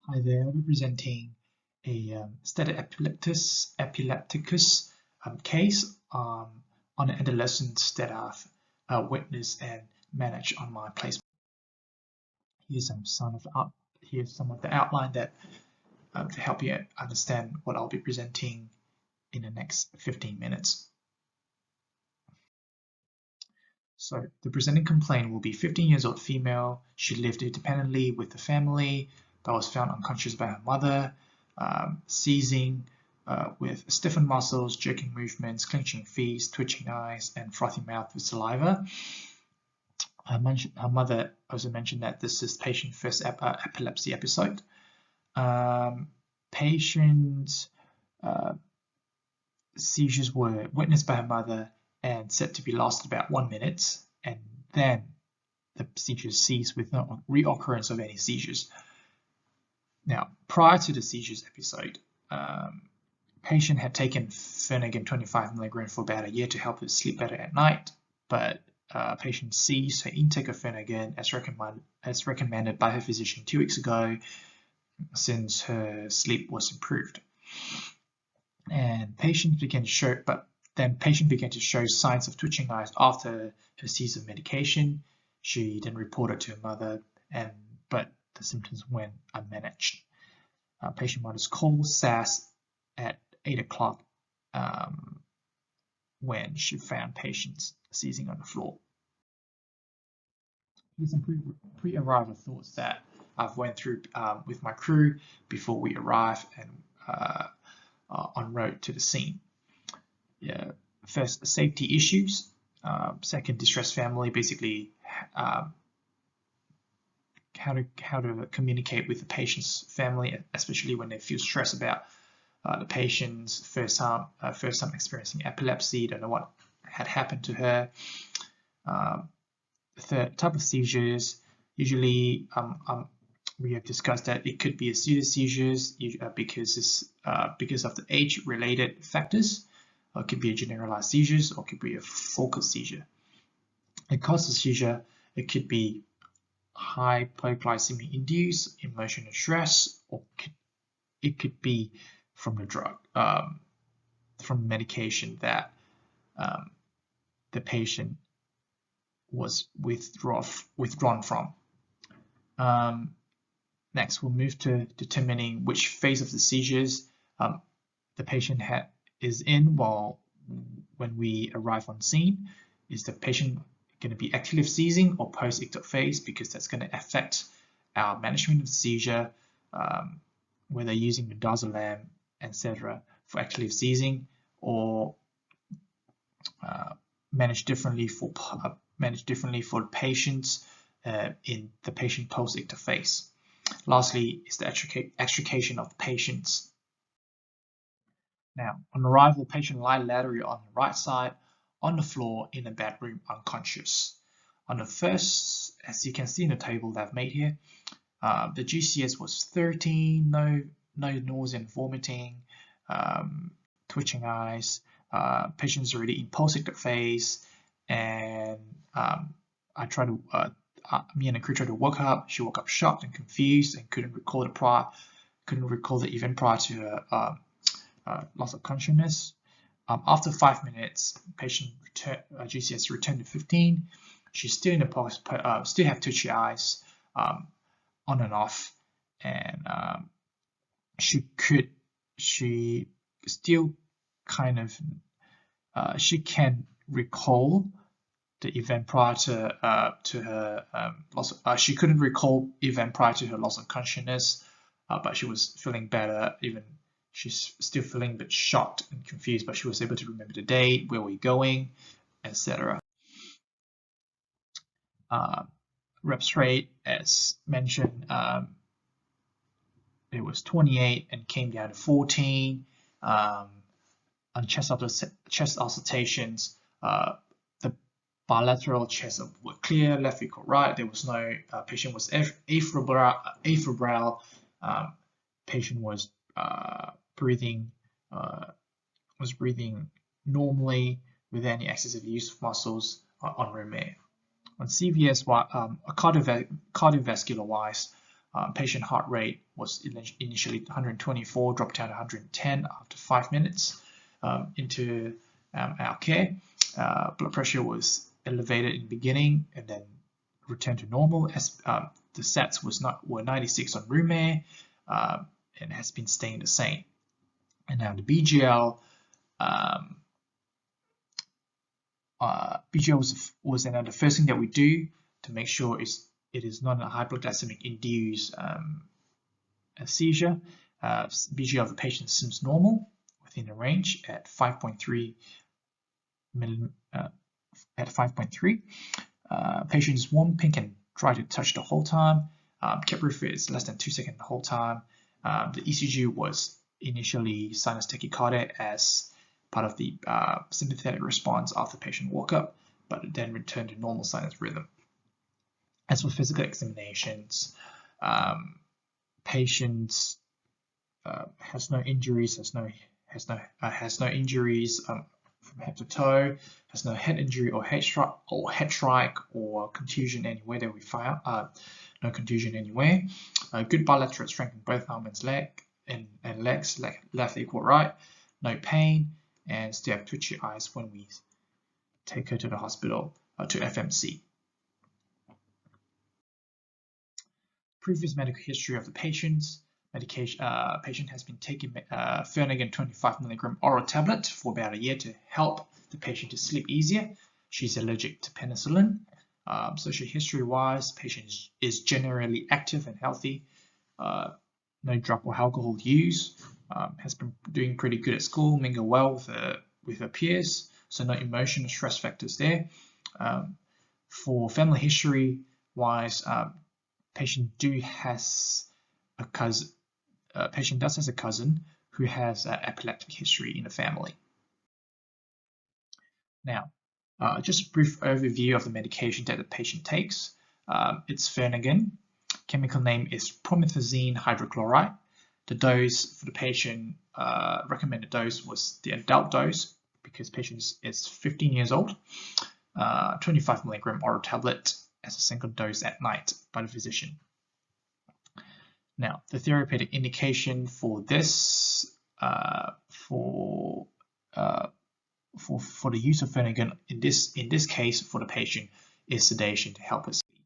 Hi there, I'll be presenting a status epilepticus case on an adolescent that I've witnessed and managed on my placement. Here's some of the outline that to help you understand what I'll be presenting in the next 15 minutes. So the presenting complaint will be 15 years old female. She lived independently with the family, but was found unconscious by her mother, seizing with stiffened muscles, jerking movements, clenching fists, twitching eyes, and frothy mouth with saliva. Her mother also mentioned that this is patient's first epilepsy episode. Patient's seizures were witnessed by her mother and said to be lasted about 1 minute, and then the seizures ceased with no reoccurrence of any seizures. Now, prior to the seizures episode, patient had taken Phenergan 25 mg for about a year to help her sleep better at night, but patient ceased her intake of Phenergan as recommended by her physician 2 weeks ago, since her sleep was improved. And patient began to show signs of twitching eyes after her cease of medication. She then reported to her mother, but the symptoms went unmanaged. Patient mother's call SAS at 8 o'clock when she found patients seizing on the floor. Here's some pre-arrival thoughts that I've went through with my crew before we arrive and en route to the scene. Yeah, first, safety issues. Second, distressed family, basically how to communicate with the patient's family, especially when they feel stressed about the patient's first time experiencing epilepsy, don't know what had happened to her. The third, type of seizures. Usually, we have discussed that it could be a pseudoseizures because of the age-related factors. It could be a generalized seizures, or it could be a focal seizure. The cause of seizure, it could be hypoglycemia induced, emotional stress, or it could be from the drug, from medication that the patient was withdrawn from. Next, we'll move to determining which phase of the seizures the patient is in when we arrive on scene. Is the patient going to be active seizing or post-ictal phase? Because that's going to affect our management of the seizure, whether using midazolam, etc., for active seizing, or manage differently for patients in the patient post-ictal phase. Lastly, is the extrication of the patients. Now, on arrival, patient lie laterally on the right side on the floor in the bedroom, unconscious. On the first, as you can see in the table that I've made here, the GCS was 13, no nausea and vomiting, twitching eyes, patient's already in post-ictal phase, and me and the crew tried to wake her up. She woke up shocked and confused and couldn't recall the event prior to her loss of consciousness. After 5 minutes, patient GCS returned to 15. She's still in the still have twitchy eyes, on and off, and she still kind of she can recall the event prior to her loss. She couldn't recall event prior to her loss of consciousness, but she was feeling better. Even she's still feeling a bit shocked and confused, but she was able to remember the date, where we're going, etc. Reps rate, as mentioned, it was 28 and came down to 14. On chest auscultations, the bilateral chests were clear, left equal right. There was no patient was afebrile. Patient was breathing normally without any excessive use of muscles on room air. On CVS, cardiovascular wise, Patient heart rate was initially 124, dropped down to 110 after 5 minutes into our care. Blood pressure was elevated in the beginning and then returned to normal as the SATs were 96 on room air and has been staying the same. And now the BGL, was another first thing that we do to make sure it is not a hypoglycemic induced a seizure. BGL of the patient seems normal within the range at 5.3 patient is warm, pink, and dry to touch the whole time. Kept refit is less than 2 seconds the whole time. The ECG was initially sinus tachycardia as part of the sympathetic response after the patient woke up, but it then returned to normal sinus rhythm. As for physical examinations, patient has no injuries, has no injuries from head to toe, has no head injury or head strike or contusion anywhere that we found. No contusion anywhere. Good bilateral strength in both arms and legs, left equal right. No pain, and still have twitchy eyes when we take her to the hospital to FMC. Previous medical history of the patients. Patient has been taking Phenergan 25 mg oral tablet for about a year to help the patient to sleep easier. She's allergic to penicillin. Social history-wise, patient is generally active and healthy. No drug or alcohol use. Has been doing pretty good at school, mingle well with her peers, so no emotional stress factors there. For family history-wise, patient has a cousin. Patient does has a cousin who has an epileptic history in the family. Now, just a brief overview of the medication that the patient takes. It's Phenergan. Chemical name is promethazine hydrochloride. The dose for the patient, recommended dose was the adult dose because patient is 15 years old. 25 mg oral tablet as a single dose at night by the physician. Now, the therapeutic indication for this, for the use of Phenergan in this case for the patient is sedation to help us sleep.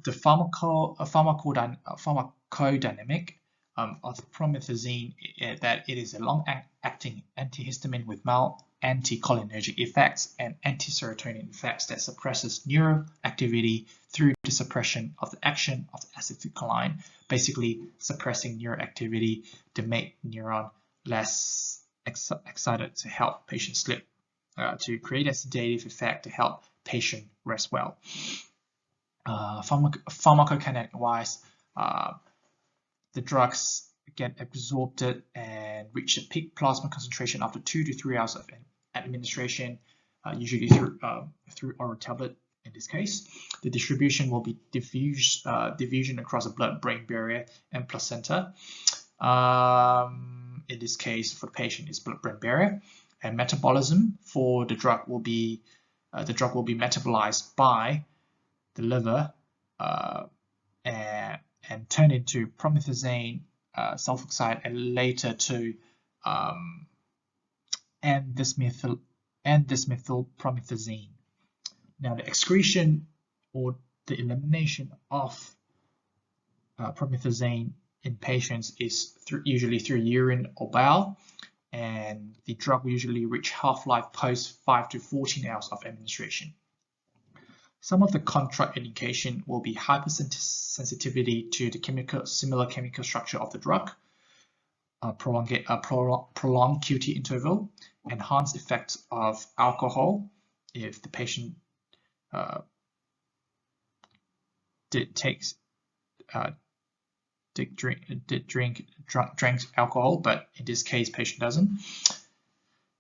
The pharmacodynamic of promethazine that it is a long-acting antihistamine with mild anticholinergic effects and anti-serotonin effects that suppresses neuroactivity through the suppression of the action of the acetylcholine, basically suppressing neuroactivity to make neuron less excited to help patient sleep, to create a sedative effect to help patient rest well. Pharmacokinetic-wise, the drugs get absorbed and reach a peak plasma concentration after 2 to 3 hours of administration, usually through oral tablet in this case. The distribution will be diffusion across the blood-brain barrier and placenta. In this case, for the patient, is blood-brain barrier. And metabolism for the drug will be metabolized by the liver and turned into promethazine sulfoxide and later to N-dysmethylpromethazine. Now, the excretion or the elimination of promethazine in patients is usually through urine or bowel, and the drug will usually reach half-life post 5 to 14 hours of administration. Some of the contraindication will be hypersensitivity to the similar chemical structure of the drug, prolonged QT interval, enhanced effects of alcohol if the patient drank alcohol, but in this case, patient doesn't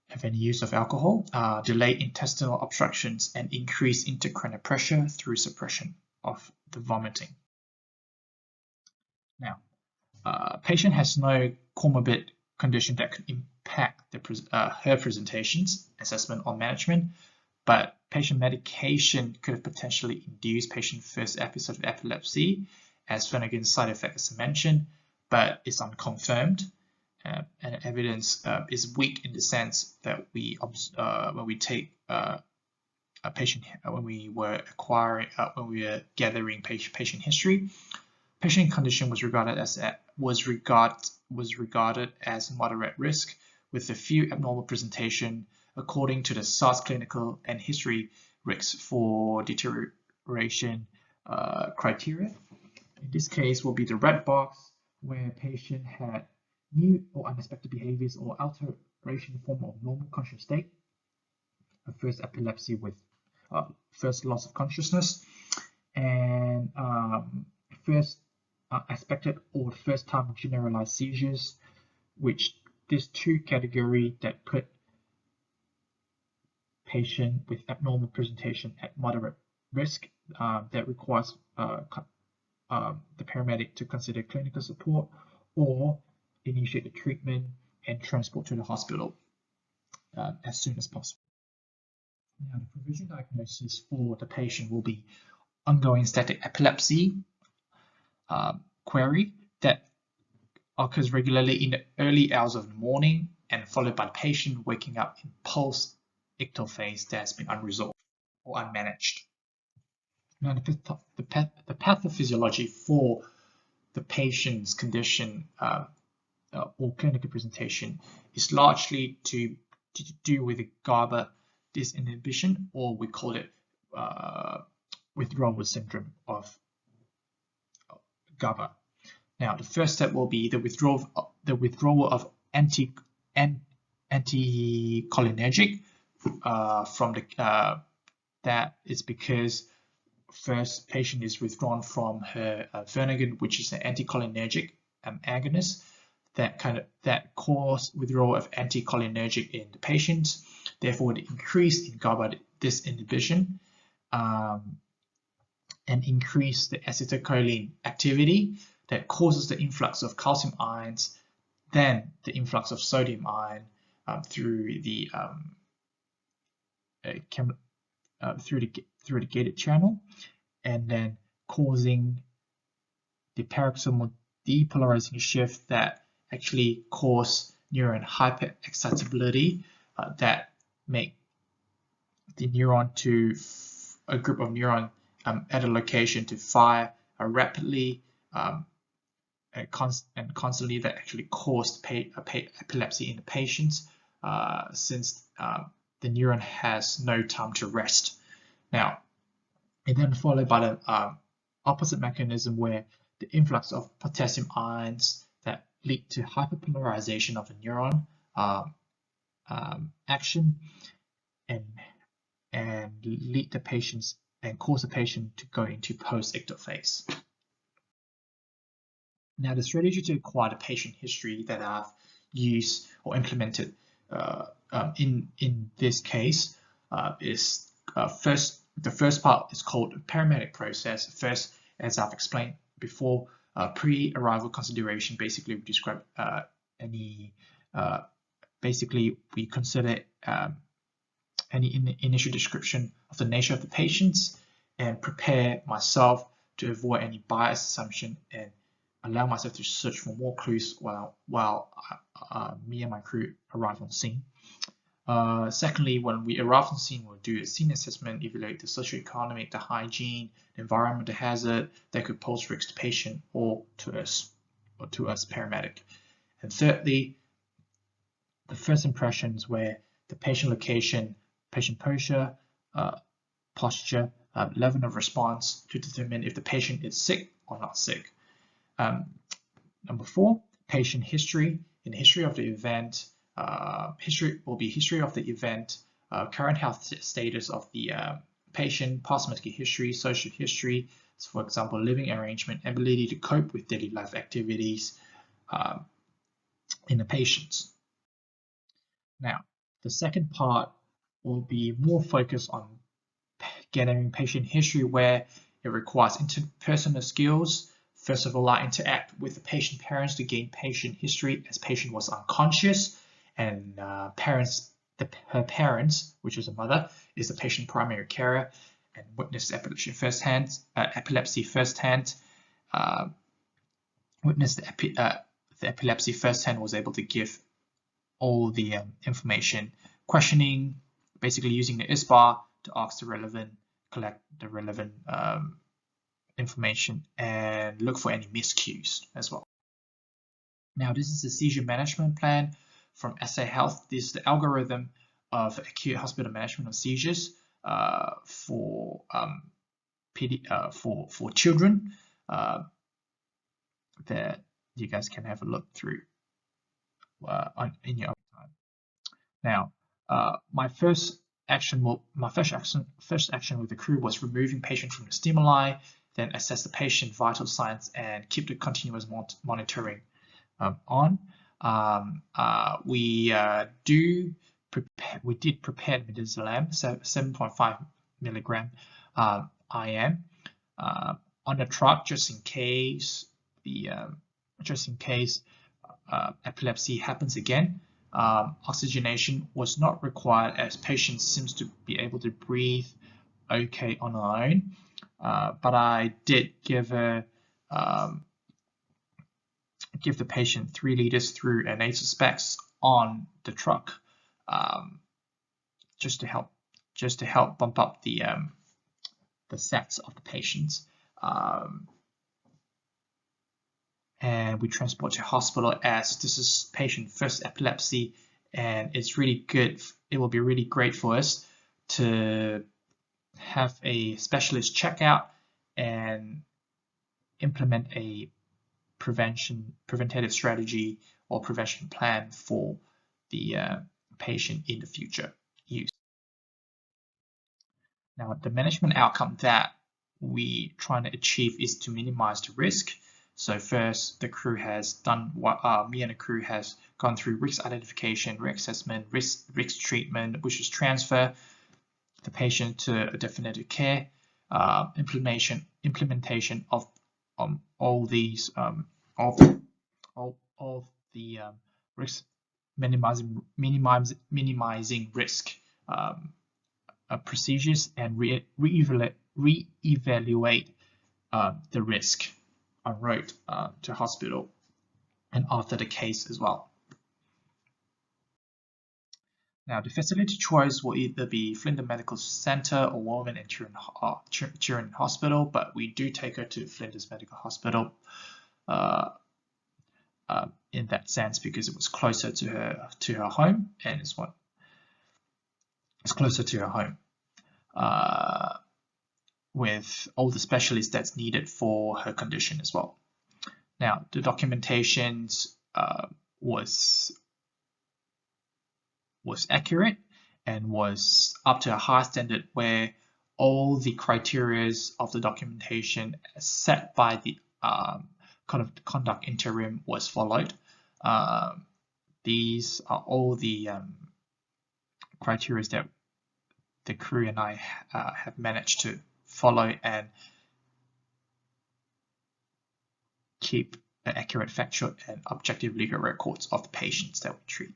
have any use of alcohol, delay intestinal obstructions, and increase intracranial pressure through suppression of the vomiting. Now, patient has no comorbid condition that could impact her presentations, assessment, or management, but patient medication could have potentially induced patient first episode of epilepsy as Finnegan's side effect, as I mentioned, but it's unconfirmed. And evidence is weak in the sense that when we take a patient, when we were gathering patient history, patient condition was regarded as moderate risk with a few abnormal presentation according to the SARS clinical and history risks for deterioration criteria. In this case, will be the red box, where patient had new or unexpected behaviors or alteration in form of normal conscious state, a first epilepsy with first loss of consciousness, and first expected or first time generalized seizures, which these two categories that put patient with abnormal presentation at moderate risk, that requires the paramedic to consider clinical support or initiate the treatment and transport to the hospital as soon as possible. Now, the provisional diagnosis for the patient will be ongoing static epilepsy query that occurs regularly in the early hours of the morning and followed by the patient waking up in post-ictal phase that has been unresolved or unmanaged. Now, the pathophysiology for the patient's condition or clinical presentation is largely to do with the GABA disinhibition, or we call it withdrawal syndrome of GABA. Now, the first step will be the withdrawal of anticholinergic from the that is because first patient is withdrawn from her Finnegan, which is an anticholinergic agonist that cause withdrawal of anticholinergic in the patients. Therefore, the increase in GABA disinhibition and increase the acetylcholine activity that causes the influx of calcium ions, then the influx of sodium ion through the gated channel, and then causing the paroxysmal depolarizing shift that actually cause neuron hyperexcitability that make the neuron to a group of neuron at a location to fire rapidly and constantly, that actually caused epilepsy in the patients since the neuron has no time to rest. Now, and then followed by the opposite mechanism where the influx of potassium ions that lead to hyperpolarization of the neuron action and lead the patients and cause the patient to go into post-ictal phase. Now, the strategy to acquire the patient history that I've used or implemented in this case is the first part is called the paramedic process. First, as I've explained before, pre-arrival consideration. Basically, we describe basically we consider any initial description of the nature of the patients and prepare myself to avoid any biased assumption and allow myself to search for more clues while me and my crew arrive on scene. Secondly, when we arrive on scene, we'll do a scene assessment, evaluate the socioeconomic, the hygiene, the environmental hazard that could pose risk to patient or to us paramedic. And thirdly, the first impressions where the patient location, patient posture, level of response to determine if the patient is sick or not sick. Number 4, patient history. In the history of the event, history will be history of the event, current health status of the patient, past medical history, social history, so for example, living arrangement, ability to cope with daily life activities in the patients. Now, the second part will be more focused on gathering patient history, where it requires interpersonal skills. First of all, I interact with the patient parents to gain patient history as patient was unconscious, and her parents, which is a mother, is the patient primary carer and witnessed epilepsy firsthand. witnessed the epilepsy firsthand was able to give all the information, questioning, basically using the ISBAR to ask collect the relevant information and look for any miscues as well. Now, this is the seizure management plan from SA Health. This is the algorithm of acute hospital management of seizures for children that you guys can have a look through in your own time. Now, my first action with the crew was removing patient from the stimuli, then assess the patient vital signs and keep the continuous monitoring on. We did prepare midazolam 7.5 milligram IM on the truck just in case epilepsy happens again. Oxygenation was not required as patient seems to be able to breathe okay on her own, but I did give the patient 3 liters through a nasal specs on the truck, just to help bump up the sats of the patients. And we transport to hospital as this is patient first epilepsy, and it's really good. It will be really great for us to have a specialist check out and implement a preventative strategy or prevention plan for the patient in the future use. Now, the management outcome that we trying to achieve is to minimize the risk. So first, the crew has done what me and the crew has gone through: risk identification, risk assessment, risk treatment, which is transfer the patient to a definitive care, implementation of all these all the risk minimizing risk procedures, and re-evaluate the risk en route to hospital and after the case as well. Now, the facility choice will either be Flinders Medical Center or Women and Children Hospital, but we do take her to Flinders Medical Hospital in that sense because it was closer to her home, and it's closer to her home with all the specialists that's needed for her condition as well. Now, the documentation was accurate and was up to a high standard where all the criteria of the documentation set by the Code of Conduct interim was followed. These are all the criteria that the crew and I have managed to follow and keep accurate, factual, and objective legal records of the patients that we treat.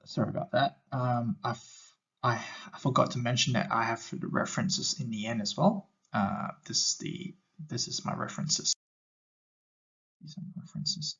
Sorry about that. I forgot to mention that I have the references in the end as well. This is my references. These are my references.